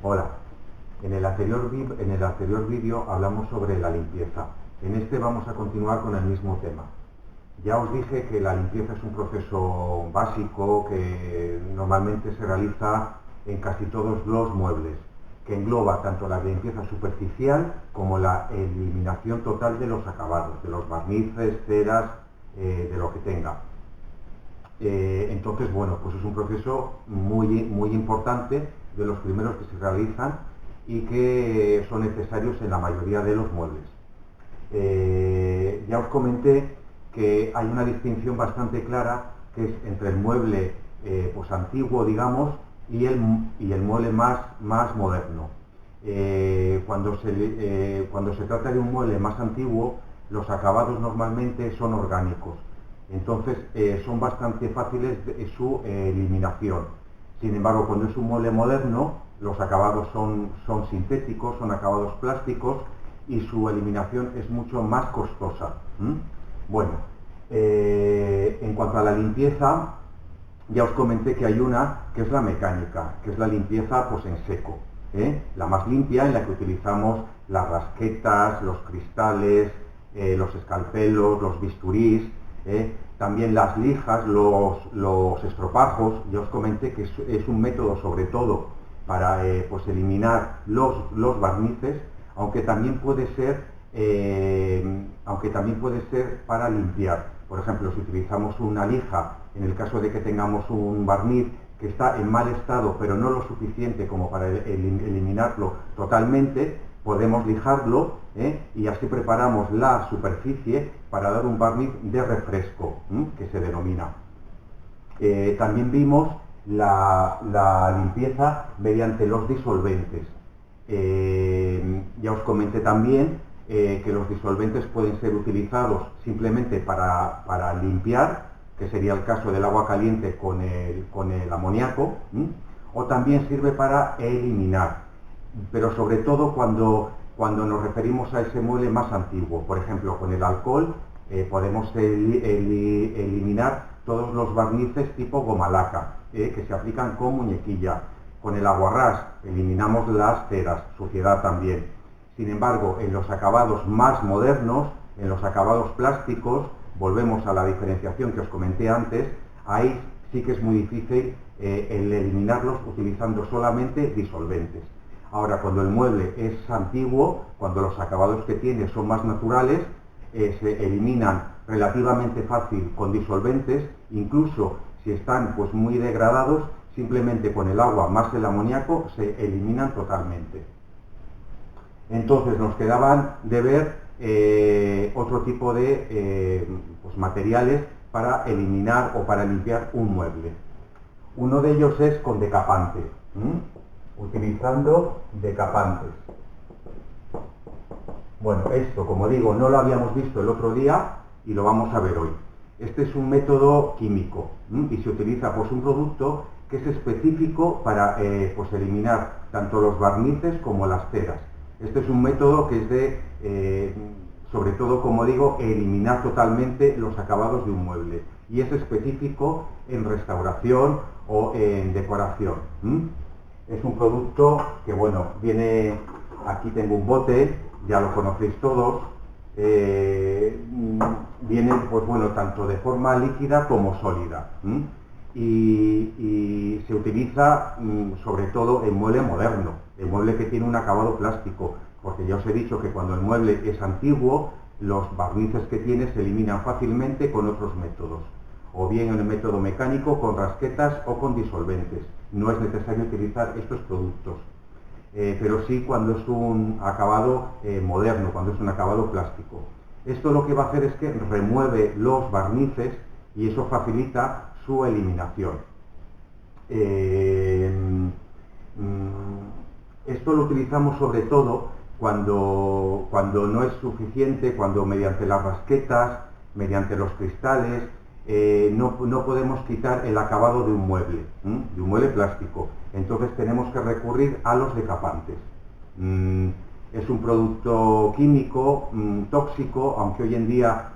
Hola, en el anterior vídeo hablamos sobre la limpieza. En este vamos a continuar con el mismo tema. Ya os dije que la limpieza es un proceso básico que normalmente se realiza en casi todos los muebles, que engloba tanto la limpieza superficial como la eliminación total de los acabados, de los barnices, ceras, de lo que tenga. Entonces, bueno, pues es un proceso muy importante, de los primeros que se realizan y que son necesarios en la mayoría de los muebles. Ya os comenté que hay una distinción bastante clara que es entre el mueble pues antiguo, digamos, y el mueble más moderno. Cuando se trata de un mueble más antiguo, los acabados normalmente son orgánicos, entonces son bastante fáciles su eliminación. Sin embargo, cuando es un mueble moderno, los acabados son sintéticos, son acabados plásticos y su eliminación es mucho más costosa. Bueno, en cuanto a la limpieza, ya os comenté que hay una que es la mecánica, que es la limpieza pues en seco, la más limpia, en la que utilizamos las rasquetas, los cristales, los escalpelos, los bisturís, también las lijas, los estropajos. Ya os comenté que es un método sobre todo para pues eliminar los barnices, aunque también puede ser para limpiar. Por ejemplo, si utilizamos una lija, en el caso de que tengamos un barniz que está en mal estado, pero no lo suficiente como para eliminarlo totalmente, podemos lijarlo y así preparamos la superficie para dar un barniz de refresco, que se denomina. También vimos la limpieza mediante los disolventes. Ya os comenté también que los disolventes pueden ser utilizados simplemente para limpiar, que sería el caso del agua caliente con el amoníaco, o también sirve para eliminar, pero sobre todo cuando nos referimos a ese mueble más antiguo. Por ejemplo, con el alcohol podemos eliminar todos los barnices tipo goma laca, que se aplican con muñequilla. Con el aguarrás eliminamos las ceras, suciedad también. Sin embargo, en los acabados más modernos, en los acabados plásticos, volvemos a la diferenciación que os comenté antes, ahí sí que es muy difícil el eliminarlos utilizando solamente disolventes. Ahora, cuando el mueble es antiguo, cuando los acabados que tiene son más naturales, se eliminan relativamente fácil con disolventes, incluso si están pues muy degradados, simplemente con el agua más el amoníaco se eliminan totalmente. Entonces nos quedaban de ver otro tipo de pues materiales para eliminar o para limpiar un mueble. Uno de ellos es con decapante, utilizando decapantes. Bueno, esto, como digo, no lo habíamos visto el otro día y lo vamos a ver hoy. Este es un método químico y se utiliza pues un producto que es específico para pues eliminar tanto los barnices como las ceras. Este es un método que es de, sobre todo, como digo, eliminar totalmente los acabados de un mueble, y es específico en restauración o en decoración. Es un producto que, bueno, viene, aquí tengo un bote, ya lo conocéis todos, viene, pues bueno, tanto de forma líquida como sólida, y se utiliza sobre todo en mueble moderno, el mueble que tiene un acabado plástico, porque ya os he dicho que cuando el mueble es antiguo, los barnices que tiene se eliminan fácilmente con otros métodos, o bien en el método mecánico, con rasquetas o con disolventes. No es necesario utilizar estos productos, pero sí cuando es un acabado moderno, cuando es un acabado plástico. Esto lo que va a hacer es que remueve los barnices y eso facilita su eliminación. Esto lo utilizamos sobre todo cuando no es suficiente, cuando mediante las rasquetas, mediante los cristales, no podemos quitar el acabado de un mueble plástico. Entonces tenemos que recurrir a los decapantes. Es un producto químico tóxico, aunque hoy en día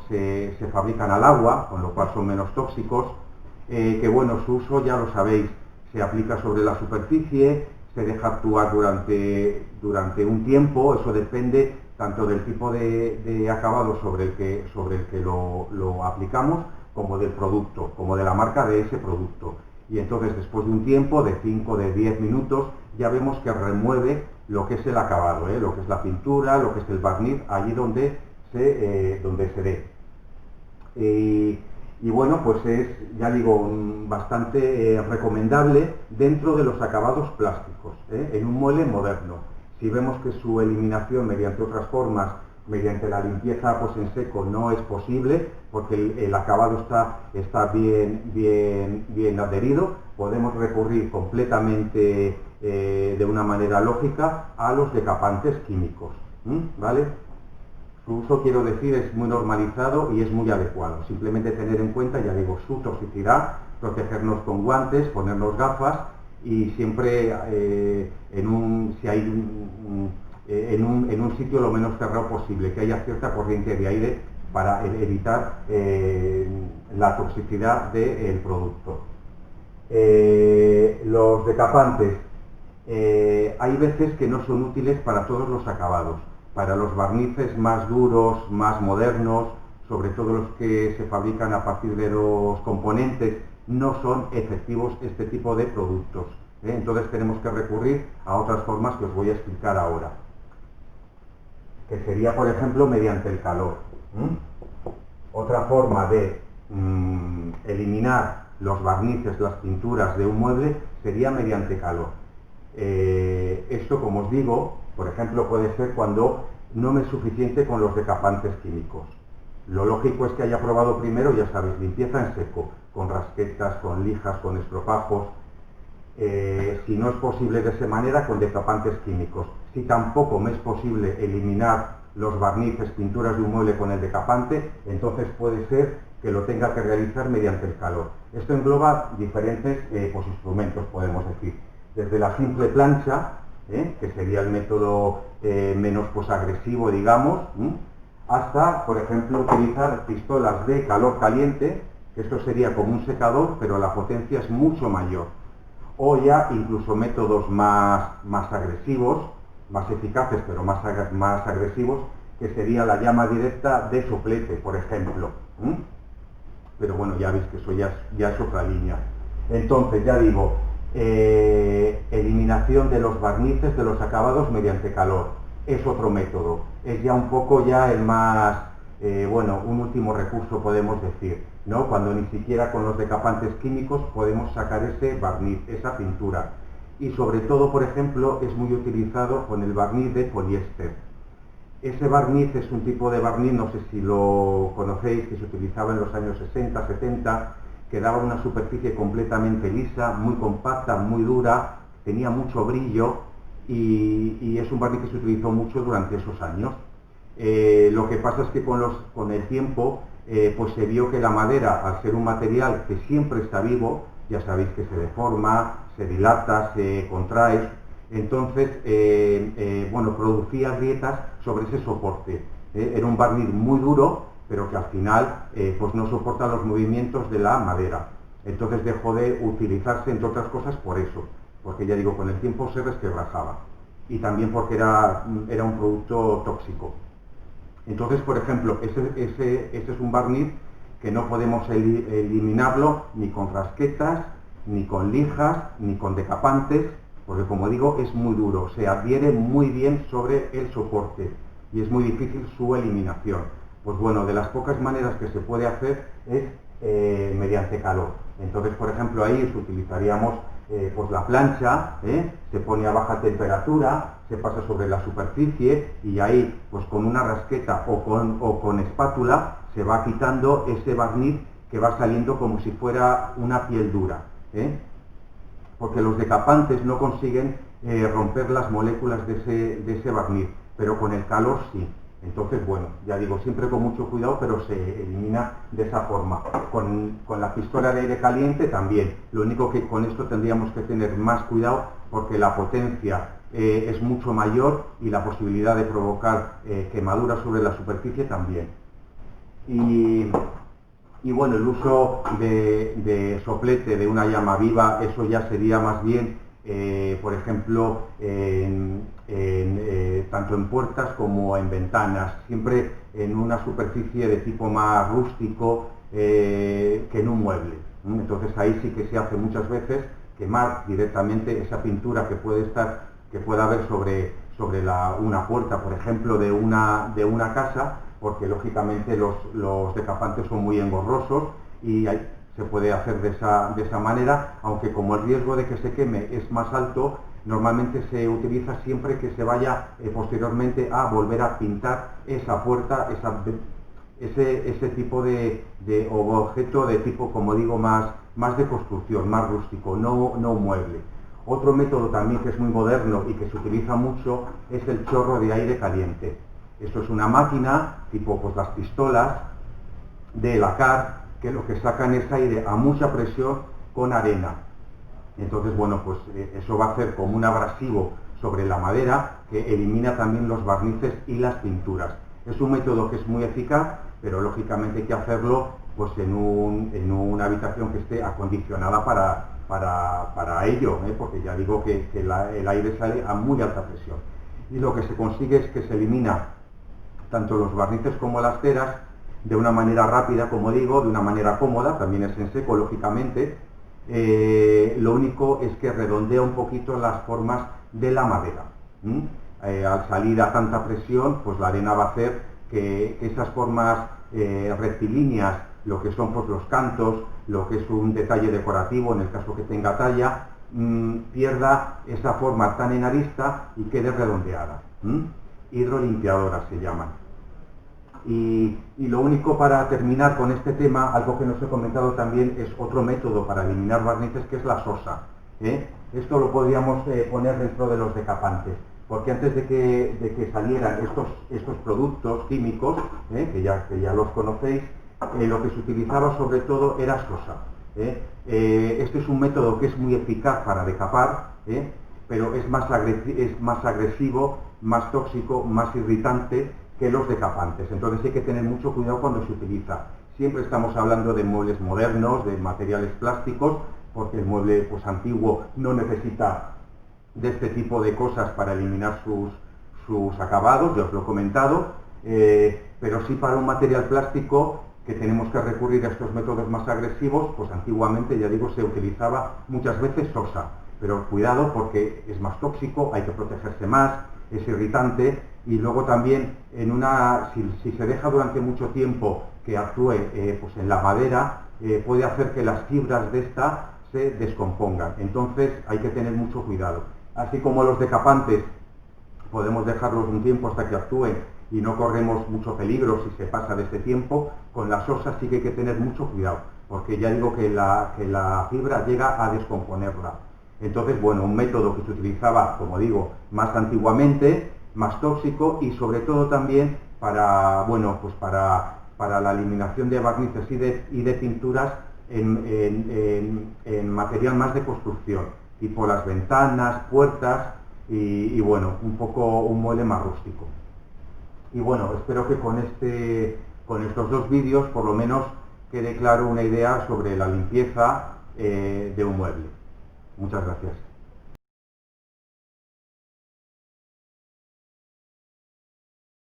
se fabrican al agua, con lo cual son menos tóxicos, que bueno, su uso ya lo sabéis, se aplica sobre la superficie, se deja actuar durante un tiempo. Eso depende tanto del tipo de acabado sobre el que lo aplicamos, como del producto, como de la marca de ese producto. Y entonces, después de un tiempo de 5 de 10 minutos, ya vemos que remueve lo que es el acabado, lo que es la pintura, lo que es el barniz, allí donde se dé. Y bueno, pues es, ya digo, bastante recomendable dentro de los acabados plásticos, en un mueble moderno. Si vemos que su eliminación mediante otras formas, mediante la limpieza pues en seco, no es posible, porque el acabado está bien adherido, podemos recurrir completamente de una manera lógica a los decapantes químicos, ¿vale? Su uso, quiero decir, es muy normalizado y es muy adecuado. Simplemente tener en cuenta, ya digo, su toxicidad, protegernos con guantes, ponernos gafas y siempre en un sitio lo menos cerrado posible, que haya cierta corriente de aire para evitar la toxicidad del producto. Los decapantes, hay veces que no son útiles para todos los acabados. Para los barnices más duros, más modernos, sobre todo los que se fabrican a partir de los componentes, no son efectivos este tipo de productos. Entonces tenemos que recurrir a otras formas que os voy a explicar ahora, que sería, por ejemplo, mediante el calor. Otra forma de eliminar los barnices, las pinturas de un mueble, sería mediante calor. Esto, como os digo, por ejemplo, puede ser cuando no me es suficiente con los decapantes químicos. Lo lógico es que haya probado primero, ya sabéis, limpieza en seco, con rasquetas, con lijas, con estropajos. Si no es posible de esa manera, con decapantes químicos. Si tampoco me es posible eliminar los barnices, pinturas de un mueble con el decapante, entonces puede ser que lo tenga que realizar mediante el calor. Esto engloba diferentes instrumentos, podemos decir. Desde la simple plancha, que sería el método menos agresivo, digamos, hasta, por ejemplo, utilizar pistolas de calor caliente, que esto sería como un secador, pero la potencia es mucho mayor. O ya incluso métodos más agresivos, más eficaces, pero más agresivos, que sería la llama directa de soplete, por ejemplo. Pero bueno, ya veis que eso ya es otra línea. Entonces, ya digo, eliminación de los barnices, de los acabados mediante calor, es otro método. Es ya un poco el más, un último recurso, podemos decir, ¿no? Cuando ni siquiera con los decapantes químicos podemos sacar ese barniz, esa pintura. Y sobre todo, por ejemplo, es muy utilizado con el barniz de poliéster. Ese barniz es un tipo de barniz, no sé si lo conocéis, que se utilizaba en los años 60, 70, que daba una superficie completamente lisa, muy compacta, muy dura, tenía mucho brillo y es un barniz que se utilizó mucho durante esos años. Lo que pasa es que con el tiempo pues se vio que la madera, al ser un material que siempre está vivo, ya sabéis que se deforma, se dilata, se contrae, entonces producía grietas sobre ese soporte. Era un barniz muy duro, pero que al final pues no soporta los movimientos de la madera. Entonces dejó de utilizarse, entre otras cosas, por eso, porque ya digo, con el tiempo se resquebrajaba y también porque era un producto tóxico. Entonces, por ejemplo, ese es un barniz que no podemos eliminarlo ni con rasquetas, ni con lijas, ni con decapantes, porque, como digo, es muy duro, se adhiere muy bien sobre el soporte y es muy difícil su eliminación. Pues bueno, de las pocas maneras que se puede hacer es mediante calor. Entonces, por ejemplo, ahí utilizaríamos pues la plancha, se pone a baja temperatura, se pasa sobre la superficie y ahí, pues con una rasqueta o con espátula, se va quitando ese barniz que va saliendo como si fuera una piel dura. Porque los decapantes no consiguen romper las moléculas de ese barniz, pero con el calor sí. Entonces, bueno, ya digo, siempre con mucho cuidado, pero se elimina de esa forma. Con la pistola de aire caliente también. Lo único que con esto tendríamos que tener más cuidado porque la potencia es mucho mayor y la posibilidad de provocar quemaduras sobre la superficie también. Y bueno, el uso de soplete, de una llama viva, eso ya sería más bien por ejemplo, tanto en puertas como en ventanas, siempre en una superficie de tipo más rústico que en un mueble. Entonces ahí sí que se hace muchas veces quemar directamente esa pintura que pueda haber sobre una puerta, por ejemplo, de una casa, porque lógicamente los decapantes son muy engorrosos y se puede hacer de esa manera, aunque como el riesgo de que se queme es más alto, normalmente se utiliza siempre que se vaya posteriormente a volver a pintar esa puerta, ese tipo de objeto de tipo, como digo, más de construcción, más rústico, no un mueble. Otro método también que es muy moderno y que se utiliza mucho es el chorro de aire caliente. Esto es una máquina, tipo pues las pistolas de lacar, que lo que sacan es aire a mucha presión con arena. Entonces, bueno, pues eso va a hacer como un abrasivo sobre la madera que elimina también los barnices y las pinturas. Es un método que es muy eficaz, pero lógicamente hay que hacerlo pues en una habitación que esté acondicionada para ello, porque ya digo que el aire sale a muy alta presión. Y lo que se consigue es que se elimina tanto los barnices como las ceras de una manera rápida, como digo, de una manera cómoda, también es en seco, lógicamente. Lo único es que redondea un poquito las formas de la madera. Al salir a tanta presión, pues la arena va a hacer que esas formas rectilíneas, lo que son pues, los cantos, lo que es un detalle decorativo, en el caso que tenga talla, pierda esa forma tan en arista y quede redondeada. Hidrolimpiadoras se llaman. Y lo único, para terminar con este tema, algo que nos he comentado también, es otro método para eliminar barnices, que es la sosa. Esto lo podríamos poner dentro de los decapantes, porque antes de que salieran estos productos químicos, que ya los conocéis, lo que se utilizaba sobre todo era sosa. Este es un método que es muy eficaz para decapar, pero es más agresivo, más tóxico, más irritante que los decapantes. Entonces hay que tener mucho cuidado cuando se utiliza. Siempre estamos hablando de muebles modernos, de materiales plásticos, porque el mueble pues, antiguo no necesita de este tipo de cosas para eliminar sus acabados, ya os lo he comentado, pero sí para un material plástico que tenemos que recurrir a estos métodos más agresivos, pues antiguamente, ya digo, se utilizaba muchas veces sosa, pero cuidado porque es más tóxico, hay que protegerse más, es irritante, y luego también si se deja durante mucho tiempo que actúe pues en la madera, puede hacer que las fibras de esta se descompongan. Entonces hay que tener mucho cuidado. Así como los decapantes podemos dejarlos un tiempo hasta que actúen y no corremos mucho peligro si se pasa de este tiempo, con la sosa sí que hay que tener mucho cuidado, porque ya digo que la fibra llega a descomponerla. Entonces, bueno, un método que se utilizaba, como digo, más antiguamente, más tóxico y sobre todo también para la eliminación de barnices y de pinturas en material más de construcción, tipo las ventanas, puertas y bueno, un poco un mueble más rústico. Y bueno, espero que con estos dos vídeos por lo menos quede claro una idea sobre la limpieza de un mueble. Muchas gracias.